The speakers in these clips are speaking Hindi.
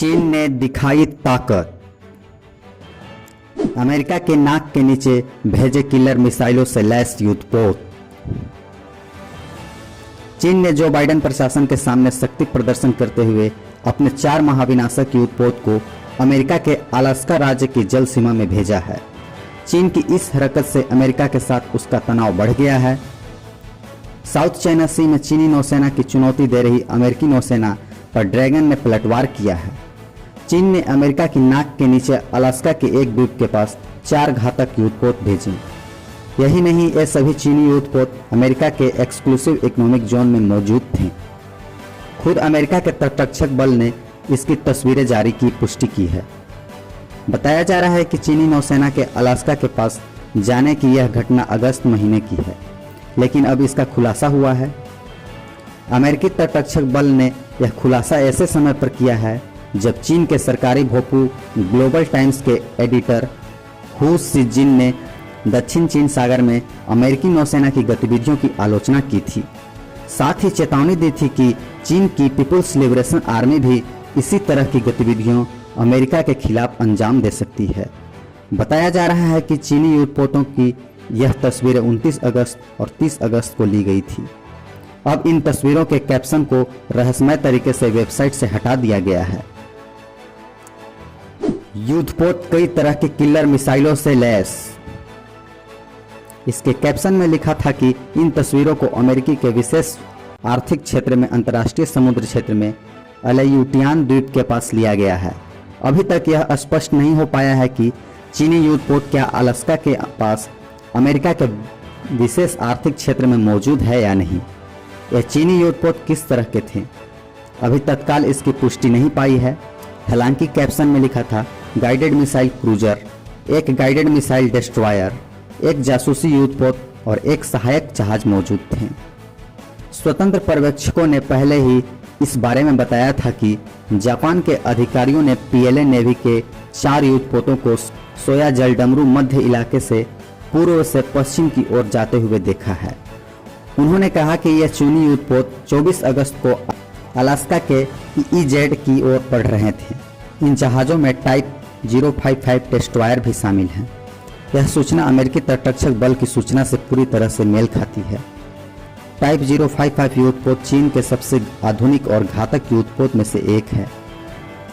चीन ने दिखाई ताकत। अमेरिका के नाक के नीचे भेजे किलर मिसाइलों से लैस युद्धपोत। चीन ने जो बाइडेन प्रशासन के सामने शक्ति प्रदर्शन करते हुए अपने 4 महाविनाशक युद्धपोत को अमेरिका के अलास्का राज्य की जल सीमा में भेजा है। चीन की इस हरकत से अमेरिका के साथ उसका तनाव बढ़ गया है। साउथ चाइना सी में चीनी नौसेना की चुनौती दे रही अमेरिकी नौसेना पर ड्रैगन ने पलटवार किया है। चीन ने अमेरिका की नाक के नीचे अलास्का के एक द्वीप के पास 4 घातक युद्धपोत भेजी। यही नहीं, ये सभी चीनी युद्धपोत अमेरिका के एक्सक्लूसिव इकोनॉमिक जोन में मौजूद थे। खुद अमेरिका के तटरक्षक बल ने इसकी तस्वीरें जारी की पुष्टि की है। बताया जा रहा है कि चीनी नौसेना के अलास्का के पास जाने की यह घटना अगस्त महीने की है, लेकिन अब इसका खुलासा हुआ है। अमेरिकी तटरक्षक बल ने यह खुलासा ऐसे समय पर किया है जब चीन के सरकारी भोपू ग्लोबल टाइम्स के एडिटर हू सीजिन ने दक्षिण चीन सागर में अमेरिकी नौसेना की गतिविधियों की आलोचना की थी। साथ ही चेतावनी दी थी कि चीन की पीपुल्स लिबरेशन आर्मी भी इसी तरह की गतिविधियों अमेरिका के खिलाफ अंजाम दे सकती है। बताया जा रहा है कि चीनी युद्धपोतों की यह तस्वीरें 29 अगस्त और 30 अगस्त को ली गई थी। अब इन तस्वीरों के कैप्शन को रहस्यमय तरीके से वेबसाइट से हटा दिया गया है। युद्धपोत कई तरह की किलर मिसाइलों से लैस। इसके कैप्शन में लिखा था कि इन तस्वीरों को अमेरिकी के विशेष आर्थिक क्षेत्र में अंतर्राष्ट्रीय समुद्र क्षेत्र में अलेयूटियान द्वीप के पास लिया गया है। अभी तक यह स्पष्ट नहीं हो पाया है कि चीनी युद्धपोत क्या अलास्का के पास अमेरिका के विशेष आर्थिक क्षेत्र में मौजूद है या नहीं। यह चीनी युद्धपोत किस तरह के थे, अभी तत्काल इसकी पुष्टि नहीं पाई है। हालांकि कैप्शन में लिखा था गाइडेड मिसाइल क्रूजर, एक गाइडेड मिसाइल डिस्ट्रॉयर, एक जासूसी युद्धपोत और एक सहायक जहाज मौजूद थे। स्वतंत्र पर्यवेक्षकों ने पहले ही इस बारे में बताया था कि जापान के अधिकारियों ने पीएलए नेवी के 4 युद्धपोतों को सोया जलडमरू मध्य इलाके से पूर्व से पश्चिम की ओर जाते हुए देखा है। उन्होंने कहा कि यह चीनी युद्धपोत 24 अगस्त को अलास्का के ईईजेड की ओर बढ़ रहे थे। इन जहाज़ों में टाइप 055 डिस्ट्रॉयर भी शामिल हैं। यह सूचना अमेरिकी तटरक्षक बल की सूचना से पूरी तरह से मेल खाती है। टाइप 055 युद्धपोत चीन के सबसे आधुनिक और घातक युद्धपोत में से एक है।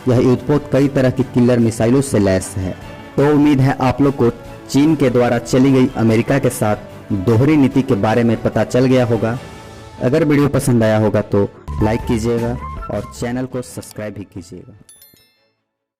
यह युद्धपोत कई तरह की किलर मिसाइलों से लैस है। तो उम्मीद है आप लोग को चीन के द्वारा चली गई अमेरिका के साथ दोहरी नीति के बारे में पता चल गया होगा। अगर वीडियो पसंद आया होगा तो लाइक कीजिएगा और चैनल को सब्सक्राइब भी कीजिएगा।